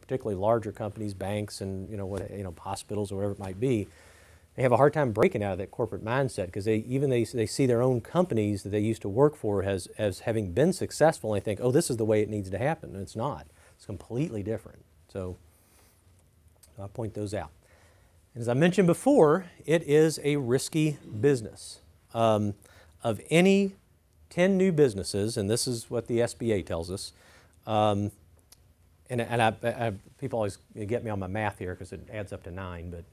particularly larger companies, banks, and hospitals or whatever it might be, they have a hard time breaking out of that corporate mindset because they see their own companies that they used to work for as having been successful, and they think, oh, this is the way it needs to happen, and it's not. It's completely different. So I'll point those out. And as I mentioned before, it is a risky business. Of any 10 new businesses, and this is what the SBA tells us, people always get me on my math here because it adds up to 9, but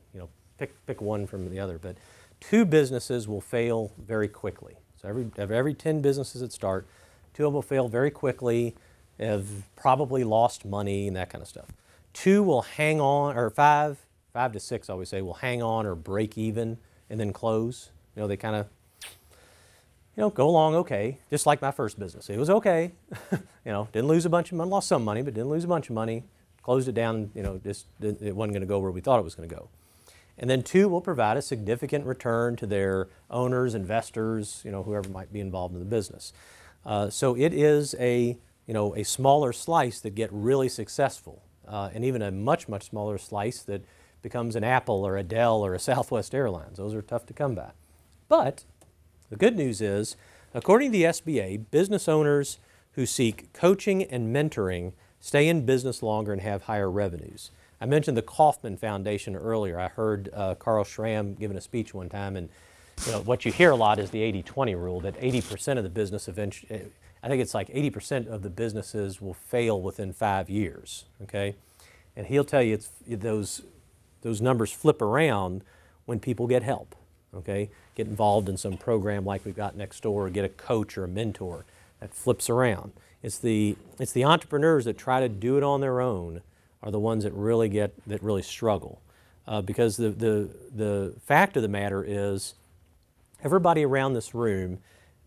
pick one from the other. But 2 businesses will fail very quickly. So every 10 businesses that start, 2 of them will fail very quickly, have probably lost money and that kind of stuff. 2 will hang on, or 5 to 6, I always say, will hang on or break even and then close. They kind of go along okay, just like my first business. It was okay. Didn't lose a bunch of money, lost some money, but didn't lose a bunch of money. Closed it down, just it wasn't going to go where we thought it was going to go. And then 2 will provide a significant return to their owners, investors, whoever might be involved in the business. So it is a smaller slice that get really successful, and even a much, much smaller slice that becomes an Apple or a Dell or a Southwest Airlines. Those are tough to come by. But the good news is, according to the SBA, business owners who seek coaching and mentoring stay in business longer and have higher revenues. I mentioned the Kauffman Foundation earlier. I heard Carl Schramm giving a speech one time, and what you hear a lot is the 80-20 rule, that 80% of the business eventually, I think it's like 80% of the businesses will fail within 5 years, okay? And he'll tell you those numbers flip around when people get help. Okay, get involved in some program like we've got next door, or get a coach or a mentor. That flips around. It's the entrepreneurs that try to do it on their own are the ones that really struggle, because the fact of the matter is, everybody around this room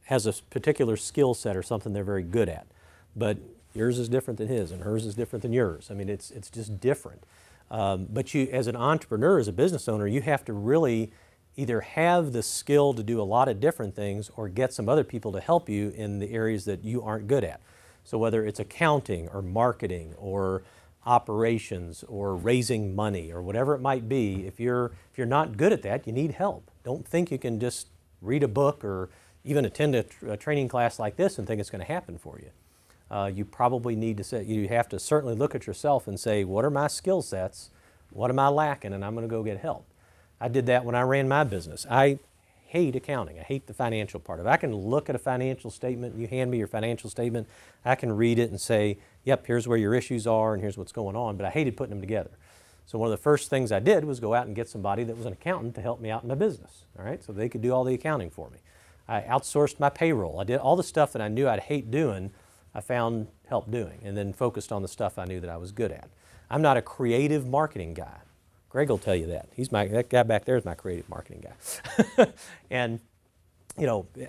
has a particular skill set or something they're very good at, but yours is different than his, and hers is different than yours. I mean, it's just different. But you, as an entrepreneur, as a business owner, you have to really either have the skill to do a lot of different things or get some other people to help you in the areas that you aren't good at. So whether it's accounting or marketing or operations or raising money or whatever it might be, if you're not good at that, you need help. Don't think you can just read a book or even attend a training class like this and think it's going to happen for you. You probably need to you have to certainly look at yourself and say, what are my skill sets? What am I lacking? And I'm going to go get help. I did that when I ran my business. I hate accounting. I hate the financial part of it. I can look at a financial statement, you hand me your financial statement, I can read it and say, yep, here's where your issues are and here's what's going on, but I hated putting them together. So one of the first things I did was go out and get somebody that was an accountant to help me out in my business, all right? So they could do all the accounting for me. I outsourced my payroll. I did all the stuff that I knew I'd hate doing, I found help doing, and then focused on the stuff I knew that I was good at. I'm not a creative marketing guy. Greg will tell you that. That guy back there is my creative marketing guy. And,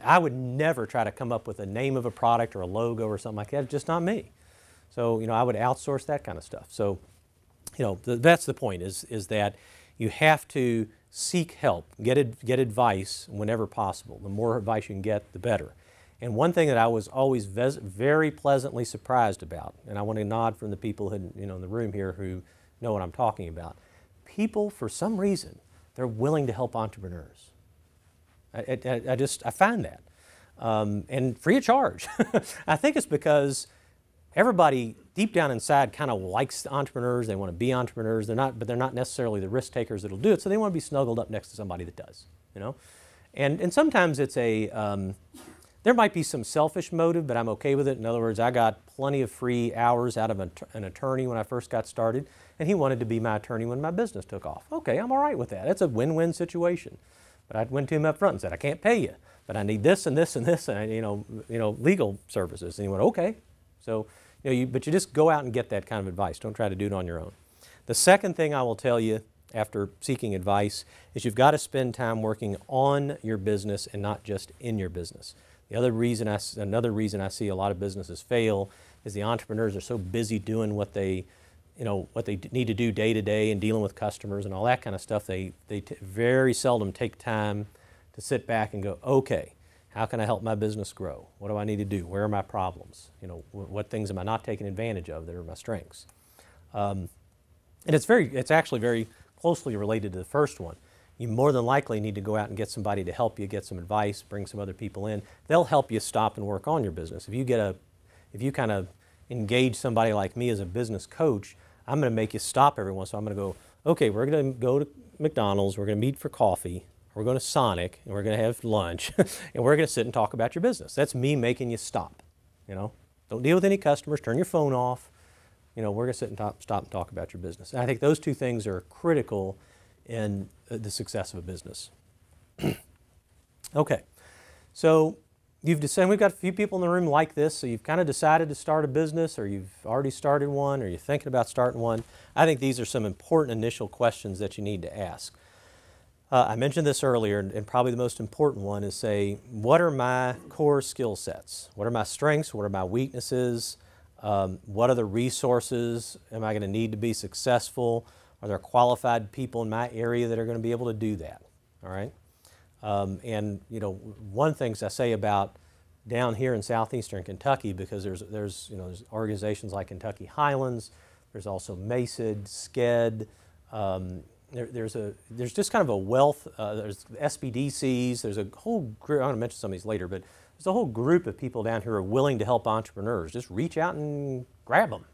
I would never try to come up with a name of a product or a logo or something like that. It's just not me. So, I would outsource that kind of stuff. So, that's the point is that you have to seek help, get advice whenever possible. The more advice you can get, the better. And one thing that I was always very pleasantly surprised about, and I want to nod from the people who, in the room here who know what I'm talking about, people, for some reason, they're willing to help entrepreneurs. I find that. And free of charge. I think it's because everybody deep down inside kind of likes entrepreneurs. They want to be entrepreneurs. But they're not necessarily the risk takers that'll do it. So they want to be snuggled up next to somebody that does, And sometimes it's there might be some selfish motive, but I'm okay with it. In other words, I got plenty of free hours out of an attorney when I first got started, and he wanted to be my attorney when my business took off. Okay, I'm all right with that. That's a win-win situation. But I went to him up front and said, I can't pay you, but I need this and this and this, and legal services. And he went, okay. So, but you just go out and get that kind of advice. Don't try to do it on your own. The second thing I will tell you after seeking advice is you've got to spend time working on your business and not just in your business. Another reason I see a lot of businesses fail is the entrepreneurs are so busy doing what they need to do day to day and dealing with customers and all that kind of stuff. They very seldom take time to sit back and go, okay, how can I help my business grow? What do I need to do? Where are my problems? What things am I not taking advantage of that are my strengths? And it's actually very closely related to the first one. You more than likely need to go out and get somebody to help you, get some advice, bring some other people in. They'll help you stop and work on your business. If you kind of engage somebody like me as a business coach, I'm going to make you stop every once in a while. I'm going to go, okay, we're going to go to McDonald's, we're going to meet for coffee, we're going to Sonic, and we're going to have lunch, and we're going to sit and talk about your business. That's me making you stop. Don't deal with any customers, turn your phone off. We're going to sit and stop and talk about your business. And I think those two things are critical in the success of a business. Okay, so you've decided, we've got a few people in the room like this, so you've kind of decided to start a business, or you've already started one, or you're thinking about starting one. I think these are some important initial questions that you need to ask. I mentioned this earlier, and probably the most important one is say, what are my core skill sets? What are my strengths? What are my weaknesses? What are the resources am I going to need to be successful? Are there qualified people in my area that are going to be able to do that? All right. And one thing I say about down here in southeastern Kentucky, because there's organizations like Kentucky Highlands, there's also MACID, SCED. There's just kind of a wealth. There's SBDCs. There's a whole group. I'm going to mention some of these later, but there's a whole group of people down here who are willing to help entrepreneurs. Just reach out and grab them.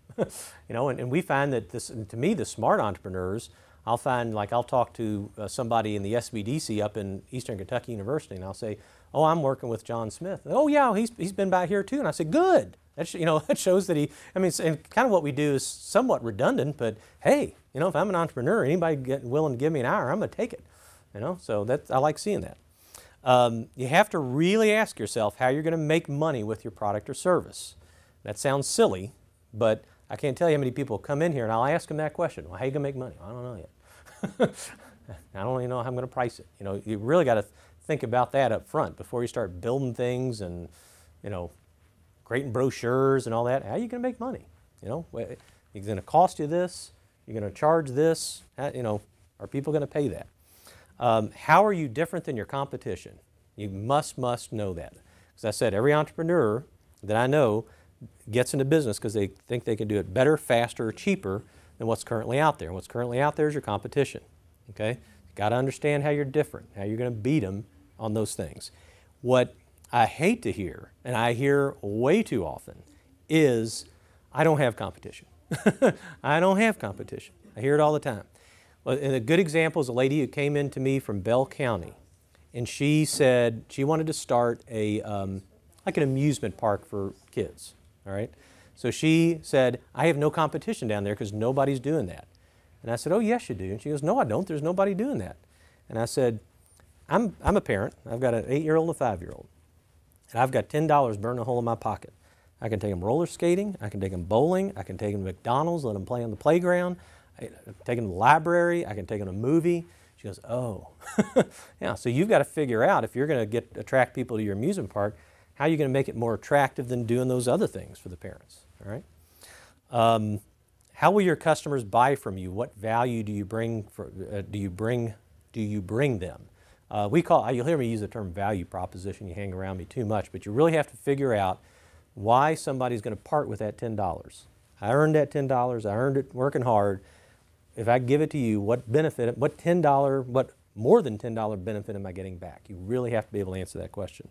And we find that to me, the smart entrepreneurs, I'll talk to somebody in the SBDC up in Eastern Kentucky University, and I'll say, "Oh, I'm working with John Smith." "Oh yeah, he's been by here too." And I say, "Good." That shows that and kind of what we do is somewhat redundant, but hey, if I'm an entrepreneur, anybody willing to give me an hour, I'm going to take it. So I like seeing that. You have to really ask yourself how you're going to make money with your product or service. That sounds silly, but I can't tell you how many people come in here and I'll ask them that question. Well, how are you going to make money? I don't know yet. I don't even know how I'm going to price it. You really got to think about that up front before you start building things and, creating brochures and all that. How are you going to make money? It's going to cost you this. You're going to charge this. Are people going to pay that? How are you different than your competition? You must know that. As I said, every entrepreneur that I know gets into business because they think they can do it better, faster, or cheaper than what's currently out there. And what's currently out there is your competition. Okay? You've got to understand how you're different, how you're going to beat them on those things. What I hate to hear, and I hear way too often, is I don't have competition. I don't have competition. I hear it all the time. Well, and a good example is a lady who came in to me from Bell County, and she said she wanted to start like an amusement park for kids. All right. So she said, "I have no competition down there because nobody's doing that." And I said, "Oh yes, you do." And she goes, "No, I don't. There's nobody doing that." And I said, "I'm a parent. I've got an 8-year-old and a 5-year-old, and I've got $10 burning a hole in my pocket. I can take them roller skating. I can take them bowling. I can take them to McDonald's, let them play on the playground. I can take them to the library. I can take them to a movie." She goes, "Oh." Yeah, so you've got to figure out if you're going to attract people to your amusement park, how are you going to make it more attractive than doing those other things for the parents, all right? How will your customers buy from you? What value do you bring them? You'll hear me use the term value proposition. You hang around me too much, but you really have to figure out why somebody's going to part with that $10. I earned that $10. I earned it working hard. If I give it to you, what more than $10 benefit am I getting back? You really have to be able to answer that question.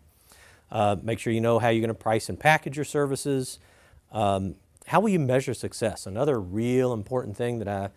Make sure you know how you're going to price and package your services. How will you measure success? Another real important thing that I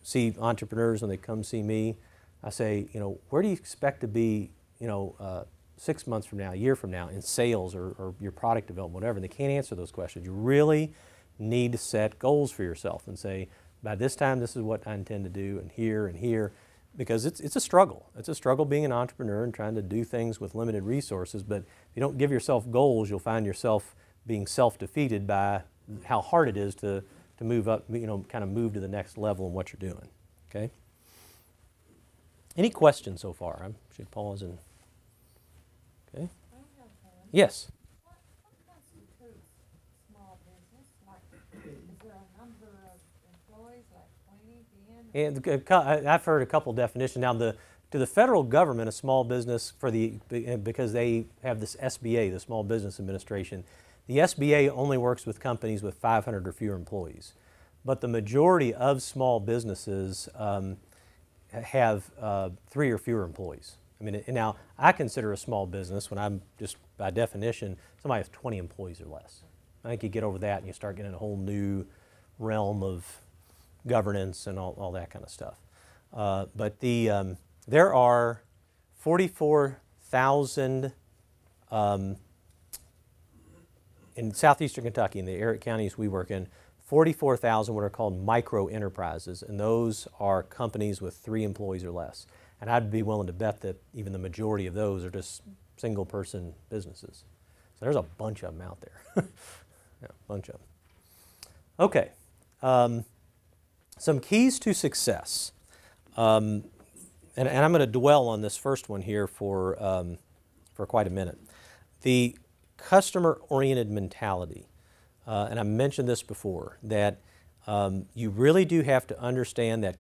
see entrepreneurs when they come see me, I say, where do you expect to be, 6 months from now, a year from now in sales or your product development, whatever. And they can't answer those questions. You really need to set goals for yourself and say, by this time, this is what I intend to do, and here, because it's a struggle. It's a struggle being an entrepreneur and trying to do things with limited resources, but if you don't give yourself goals, you'll find yourself being self-defeated by how hard it is to move up, kind of move to the next level in what you're doing, okay? Any questions so far? I should pause and, okay? Yes? What constitutes small business? Is there a number of employees, like 20, 10? And I've heard a couple definitions. Now, to the federal government, a small business because they have this SBA, the Small Business Administration, the SBA only works with companies with 500 or fewer employees. but the majority of small businesses have 3 or fewer employees. I mean, and now I consider a small business when I'm just by definition somebody has 20 employees or less. I think you get over that and you start getting a whole new realm of governance and all that kind of stuff. But there are 44,000 in southeastern Kentucky, in the arid counties we work in, 44,000 what are called micro enterprises, and those are companies with 3 employees or less. And I'd be willing to bet that even the majority of those are just single person businesses. So there's a bunch of them out there. Yeah, a bunch of them. Okay, some keys to success. And I'm going to dwell on this first one here for quite a minute. The customer-oriented mentality. And I mentioned this before, that you really do have to understand that